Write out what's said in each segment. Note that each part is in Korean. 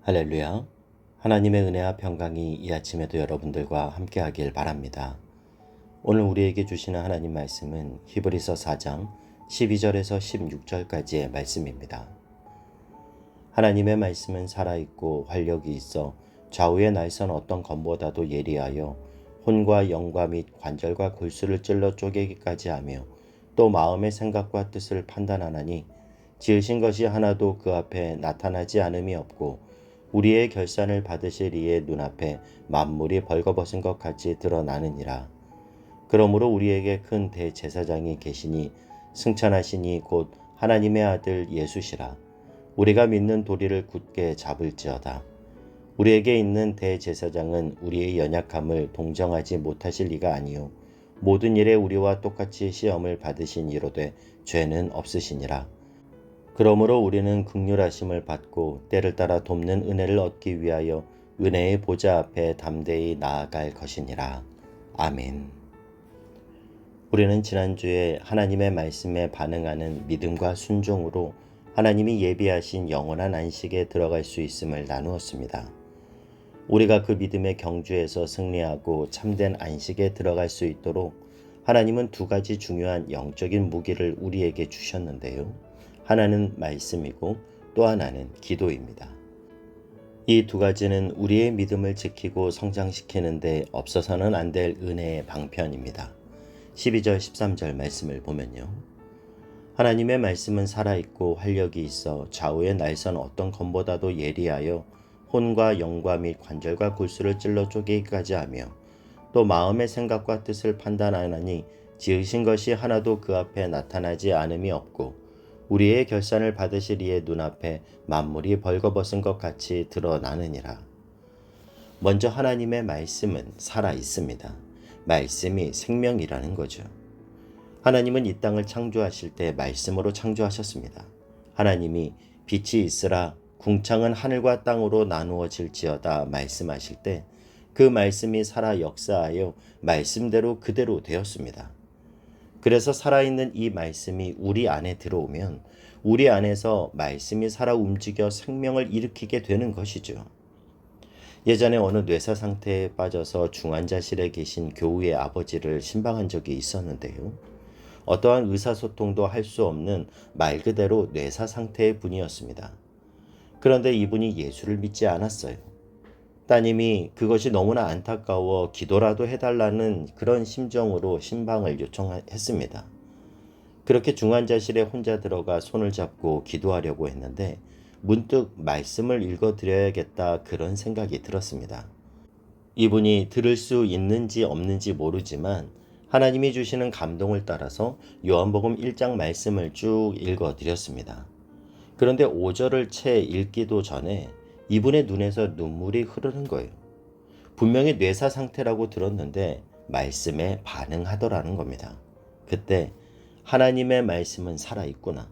할렐루야. 하나님의 은혜와 평강이 이 아침에도 여러분들과 함께하길 바랍니다. 오늘 우리에게 주시는 하나님 말씀은 히브리서 4장 12절에서 16절까지의 말씀입니다. 하나님의 말씀은 살아있고 활력이 있어 좌우의 날선 어떤 검보다도 예리하여 혼과 영과 및 관절과 골수를 찔러 쪼개기까지 하며 또 마음의 생각과 뜻을 판단하나니 지으신 것이 하나도 그 앞에 나타나지 않음이 없고 우리의 결산을 받으실 이의 눈앞에 만물이 벌거벗은 것 같이 드러나느니라. 그러므로 우리에게 큰 대제사장이 계시니 승천하시니 곧 하나님의 아들 예수시라. 우리가 믿는 도리를 굳게 잡을지어다. 우리에게 있는 대제사장은 우리의 연약함을 동정하지 못하실 리가 아니요 모든 일에 우리와 똑같이 시험을 받으신 이로되 죄는 없으시니라. 그러므로 우리는 긍휼하심을 받고 때를 따라 돕는 은혜를 얻기 위하여 은혜의 보좌 앞에 담대히 나아갈 것이니라. 아멘. 우리는 지난주에 하나님의 말씀에 반응하는 믿음과 순종으로 하나님이 예비하신 영원한 안식에 들어갈 수 있음을 나누었습니다. 우리가 그 믿음의 경주에서 승리하고 참된 안식에 들어갈 수 있도록 하나님은 두 가지 중요한 영적인 무기를 우리에게 주셨는데요. 하나는 말씀이고 또 하나는 기도입니다. 이 두 가지는 우리의 믿음을 지키고 성장시키는 데 없어서는 안 될 은혜의 방편입니다. 12절 13절 말씀을 보면요. 하나님의 말씀은 살아있고 활력이 있어 좌우의 날선 어떤 검보다도 예리하여 혼과 영과 및 관절과 골수를 찔러 쪼개기까지 하며 또 마음의 생각과 뜻을 판단하나니 지으신 것이 하나도 그 앞에 나타나지 않음이 없고 우리의 결산을 받으실 이의 눈앞에 만물이 벌거벗은 것 같이 드러나느니라. 먼저 하나님의 말씀은 살아 있습니다. 말씀이 생명이라는 거죠. 하나님은 이 땅을 창조하실 때 말씀으로 창조하셨습니다. 하나님이 빛이 있으라 궁창은 하늘과 땅으로 나누어질지어다 말씀하실 때 그 말씀이 살아 역사하여 말씀대로 그대로 되었습니다. 그래서 살아있는 이 말씀이 우리 안에 들어오면 우리 안에서 말씀이 살아 움직여 생명을 일으키게 되는 것이죠. 예전에 어느 뇌사 상태에 빠져서 중환자실에 계신 교우의 아버지를 신방한 적이 있었는데요. 어떠한 의사소통도 할 수 없는 말 그대로 뇌사 상태의 분이었습니다. 그런데 이분이 예수를 믿지 않았어요. 따님이 그것이 너무나 안타까워 기도라도 해달라는 그런 심정으로 신방을 요청했습니다. 그렇게 중환자실에 혼자 들어가 손을 잡고 기도하려고 했는데 문득 말씀을 읽어드려야겠다 그런 생각이 들었습니다. 이분이 들을 수 있는지 없는지 모르지만 하나님이 주시는 감동을 따라서 요한복음 1장 말씀을 쭉 읽어드렸습니다. 그런데 5절을 채 읽기도 전에 이분의 눈에서 눈물이 흐르는 거예요. 분명히 뇌사 상태라고 들었는데 말씀에 반응하더라는 겁니다. 그때 하나님의 말씀은 살아있구나.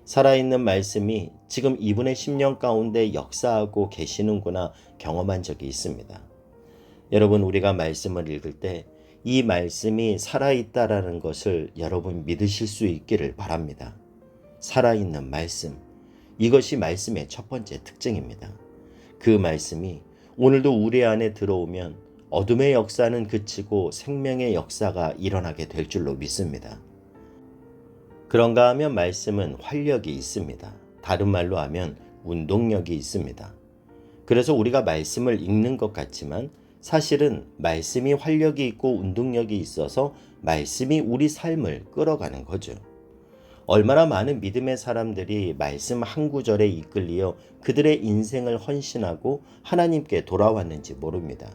살아있는 말씀이 지금 이분의 심령 가운데 역사하고 계시는구나 경험한 적이 있습니다. 여러분, 우리가 말씀을 읽을 때 이 말씀이 살아있다라는 것을 여러분 믿으실 수 있기를 바랍니다. 살아있는 말씀. 이것이 말씀의 첫 번째 특징입니다. 그 말씀이 오늘도 우리 안에 들어오면 어둠의 역사는 그치고 생명의 역사가 일어나게 될 줄로 믿습니다. 그런가 하면 말씀은 활력이 있습니다. 다른 말로 하면 운동력이 있습니다. 그래서 우리가 말씀을 읽는 것 같지만 사실은 말씀이 활력이 있고 운동력이 있어서 말씀이 우리 삶을 끌어가는 거죠. 얼마나 많은 믿음의 사람들이 말씀 한 구절에 이끌리어 그들의 인생을 헌신하고 하나님께 돌아왔는지 모릅니다.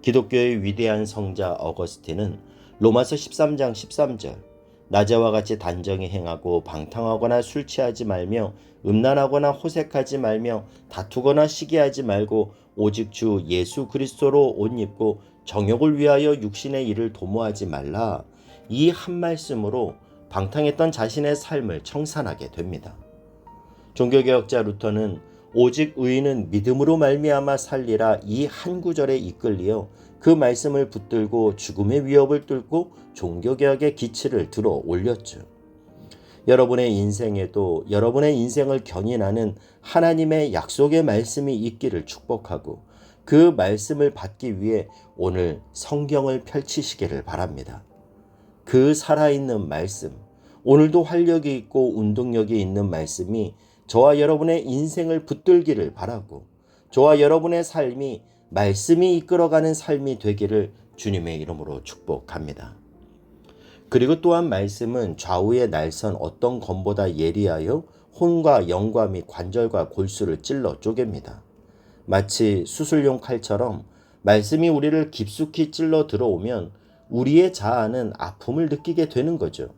기독교의 위대한 성자 어거스틴은 로마서 13장 13절 낮에와 같이 단정히 행하고 방탕하거나 술 취하지 말며 음란하거나 호색하지 말며 다투거나 시기하지 말고 오직 주 예수 그리스도로 옷 입고 정욕을 위하여 육신의 일을 도모하지 말라. 이 한 말씀으로 방탕했던 자신의 삶을 청산하게 됩니다. 종교개혁자 루터는 오직 의인은 믿음으로 말미암아 살리라 이 한 구절에 이끌리어 그 말씀을 붙들고 죽음의 위협을 뚫고 종교개혁의 기치를 들어 올렸죠. 여러분의 인생에도 여러분의 인생을 견인하는 하나님의 약속의 말씀이 있기를 축복하고 그 말씀을 받기 위해 오늘 성경을 펼치시기를 바랍니다. 그 살아있는 말씀, 오늘도 활력이 있고 운동력이 있는 말씀이 저와 여러분의 인생을 붙들기를 바라고 저와 여러분의 삶이 말씀이 이끌어가는 삶이 되기를 주님의 이름으로 축복합니다. 그리고 또한 말씀은 좌우의 날선 어떤 검보다 예리하여 혼과 영과 및 관절과 골수를 찔러 쪼갭니다. 마치 수술용 칼처럼 말씀이 우리를 깊숙이 찔러 들어오면 우리의 자아는 아픔을 느끼게 되는 거죠.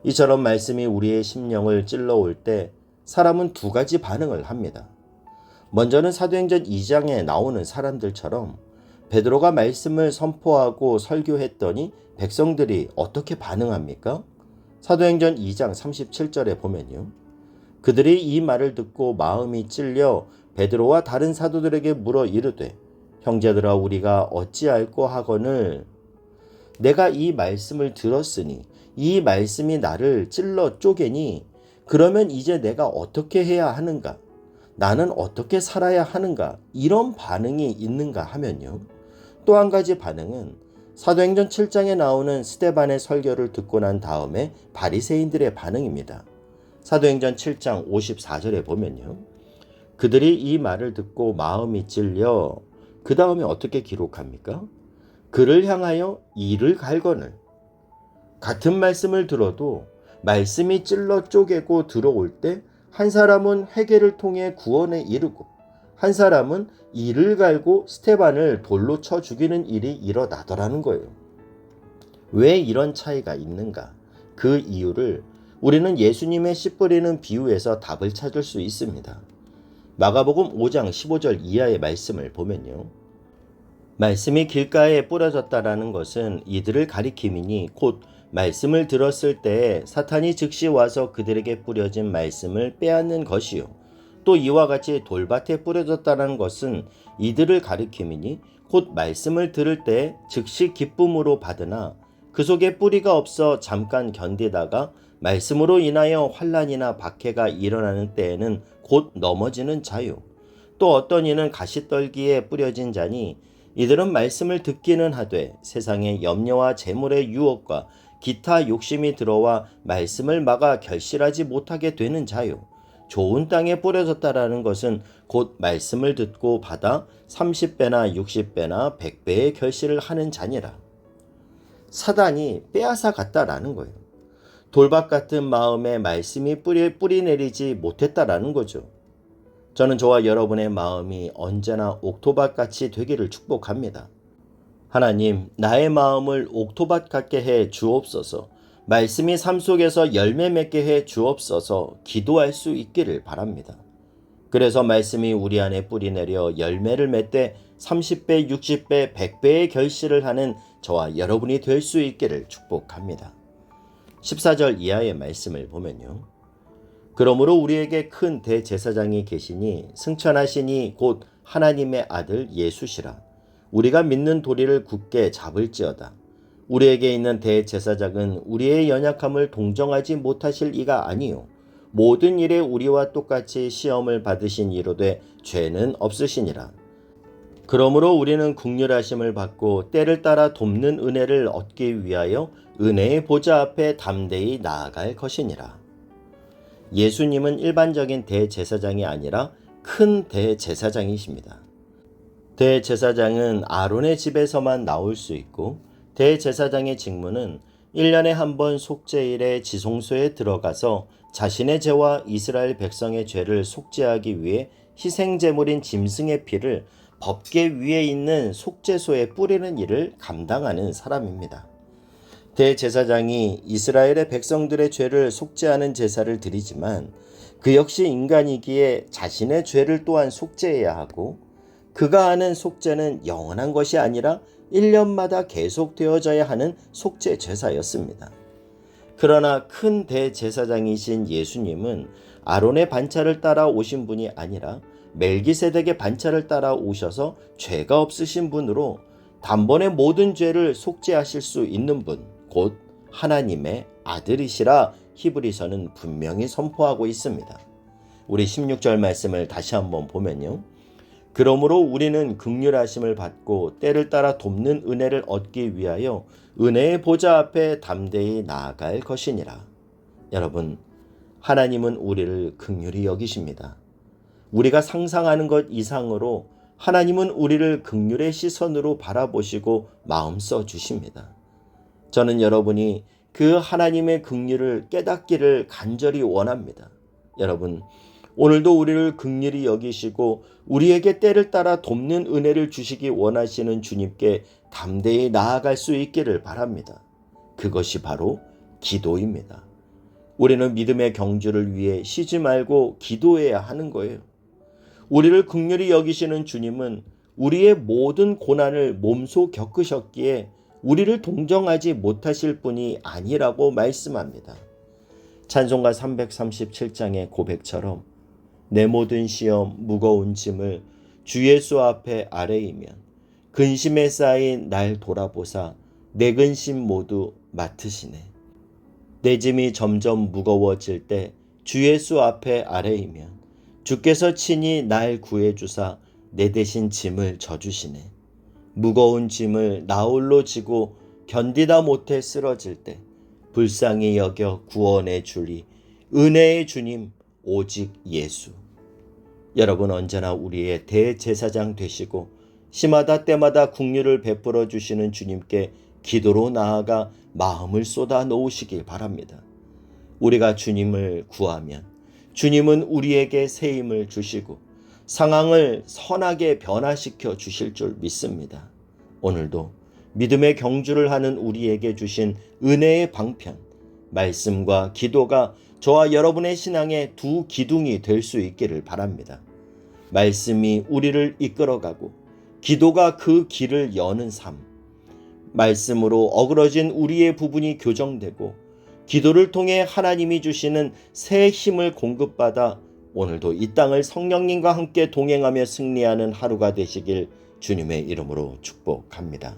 이처럼 말씀이 우리의 심령을 찔러올 때 사람은 두 가지 반응을 합니다. 먼저는 사도행전 2장에 나오는 사람들처럼 베드로가 말씀을 선포하고 설교했더니 백성들이 어떻게 반응합니까? 사도행전 2장 37절에 보면요. 그들이 이 말을 듣고 마음이 찔려 베드로와 다른 사도들에게 물어 이르되 형제들아 우리가 어찌할꼬 하거늘 내가 이 말씀을 들었으니 이 말씀이 나를 찔러 쪼개니 그러면 이제 내가 어떻게 해야 하는가? 나는 어떻게 살아야 하는가? 이런 반응이 있는가 하면요. 또 한 가지 반응은 사도행전 7장에 나오는 스데반의 설교를 듣고 난 다음에 바리새인들의 반응입니다. 사도행전 7장 54절에 보면요. 그들이 이 말을 듣고 마음이 찔려 그 다음에 어떻게 기록합니까? 그를 향하여 이를 갈거늘. 같은 말씀을 들어도 말씀이 찔러 쪼개고 들어올 때 한 사람은 회개를 통해 구원에 이르고 한 사람은 이를 갈고 스데반을 돌로 쳐 죽이는 일이 일어나더라는 거예요. 왜 이런 차이가 있는가? 그 이유를 우리는 예수님의 씨 뿌리는 비유에서 답을 찾을 수 있습니다. 마가복음 5장 15절 이하의 말씀을 보면요. 말씀이 길가에 뿌려졌다라는 것은 이들을 가리킴이니 곧 말씀을 들었을 때에 사탄이 즉시 와서 그들에게 뿌려진 말씀을 빼앗는 것이요. 또 이와 같이 돌밭에 뿌려졌다는 것은 이들을 가리킴이니 곧 말씀을 들을 때 즉시 기쁨으로 받으나 그 속에 뿌리가 없어 잠깐 견디다가 말씀으로 인하여 환난이나 박해가 일어나는 때에는 곧 넘어지는 자요. 또 어떤 이는 가시떨기에 뿌려진 자니 이들은 말씀을 듣기는 하되 세상의 염려와 재물의 유혹과 기타 욕심이 들어와 말씀을 막아 결실하지 못하게 되는 자요. 좋은 땅에 뿌려졌다라는 것은 곧 말씀을 듣고 받아 30배나 60배나 100배의 결실을 하는 자니라. 사단이 빼앗아 갔다라는 거예요. 돌밭 같은 마음에 말씀이 뿌리 내리지 못했다라는 거죠. 저는 저와 여러분의 마음이 언제나 옥토밭같이 되기를 축복합니다. 하나님, 나의 마음을 옥토밭 같게 해 주옵소서. 말씀이 삶 속에서 열매 맺게 해 주옵소서. 기도할 수 있기를 바랍니다. 그래서 말씀이 우리 안에 뿌리 내려 열매를 맺되 30배, 60배, 100배의 결실을 하는 저와 여러분이 될 수 있기를 축복합니다. 14절 이하의 말씀을 보면요. 그러므로 우리에게 큰 대제사장이 계시니 승천하시니 곧 하나님의 아들 예수시라. 우리가 믿는 도리를 굳게 잡을지어다. 우리에게 있는 대제사장은 우리의 연약함을 동정하지 못하실 이가 아니요 모든 일에 우리와 똑같이 시험을 받으신 이로되 죄는 없으시니라. 그러므로 우리는 긍휼하심을 받고 때를 따라 돕는 은혜를 얻기 위하여 은혜의 보좌 앞에 담대히 나아갈 것이니라. 예수님은 일반적인 대제사장이 아니라 큰 대제사장이십니다. 대제사장은 아론의 집에서만 나올 수 있고 대제사장의 직무는 1년에 한 번 속죄일에 지성소에 들어가서 자신의 죄와 이스라엘 백성의 죄를 속죄하기 위해 희생제물인 짐승의 피를 법궤 위에 있는 속죄소에 뿌리는 일을 감당하는 사람입니다. 대제사장이 이스라엘의 백성들의 죄를 속죄하는 제사를 드리지만 그 역시 인간이기에 자신의 죄를 또한 속죄해야 하고 그가 하는 속죄는 영원한 것이 아니라 1년마다 계속되어져야 하는 속죄 제사였습니다. 그러나 큰 대제사장이신 예수님은 아론의 반차를 따라 오신 분이 아니라 멜기세덱의 반차를 따라 오셔서 죄가 없으신 분으로 단번에 모든 죄를 속죄하실 수 있는 분, 곧 하나님의 아들이시라 히브리서는 분명히 선포하고 있습니다. 우리 16절 말씀을 다시 한번 보면요. 그러므로 우리는 긍휼하심을 받고 때를 따라 돕는 은혜를 얻기 위하여 은혜의 보좌 앞에 담대히 나아갈 것이니라. 여러분, 하나님은 우리를 긍휼히 여기십니다. 우리가 상상하는 것 이상으로 하나님은 우리를 긍휼의 시선으로 바라보시고 마음 써 주십니다. 저는 여러분이 그 하나님의 긍휼을 깨닫기를 간절히 원합니다. 여러분, 오늘도 우리를 긍휼히 여기시고 우리에게 때를 따라 돕는 은혜를 주시기 원하시는 주님께 담대히 나아갈 수 있기를 바랍니다. 그것이 바로 기도입니다. 우리는 믿음의 경주를 위해 쉬지 말고 기도해야 하는 거예요. 우리를 긍휼히 여기시는 주님은 우리의 모든 고난을 몸소 겪으셨기에 우리를 동정하지 못하실 분이 아니라고 말씀합니다. 찬송가 337장의 고백처럼 내 모든 시험 무거운 짐을 주 예수 앞에 아뢰이면 근심에 쌓인 날 돌아보사 내 근심 모두 맡으시네. 내 짐이 점점 무거워질 때 주 예수 앞에 아뢰이면 주께서 친히 날 구해주사 내 대신 짐을 져주시네. 무거운 짐을 나 홀로 지고 견디다 못해 쓰러질 때 불쌍히 여겨 구원의 주리 은혜의 주님 오직 예수. 여러분, 언제나 우리의 대제사장 되시고 시마다 때마다 긍휼을 베풀어 주시는 주님께 기도로 나아가 마음을 쏟아 놓으시길 바랍니다. 우리가 주님을 구하면 주님은 우리에게 새 힘을 주시고 상황을 선하게 변화시켜 주실 줄 믿습니다. 오늘도 믿음의 경주를 하는 우리에게 주신 은혜의 방편, 말씀과 기도가 저와 여러분의 신앙의 두 기둥이 될 수 있기를 바랍니다. 말씀이 우리를 이끌어가고 기도가 그 길을 여는 삶, 말씀으로 어그러진 우리의 부분이 교정되고 기도를 통해 하나님이 주시는 새 힘을 공급받아 오늘도 이 땅을 성령님과 함께 동행하며 승리하는 하루가 되시길 주님의 이름으로 축복합니다.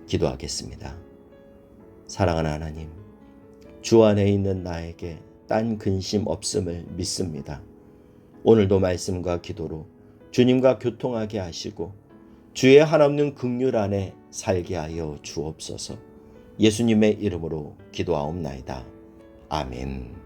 기도하겠습니다. 사랑하는 하나님, 주 안에 있는 나에게 딴 근심 없음을 믿습니다. 오늘도 말씀과 기도로 주님과 교통하게 하시고 주의 한없는 긍휼 안에 살게 하여 주옵소서. 예수님의 이름으로 기도하옵나이다. 아멘.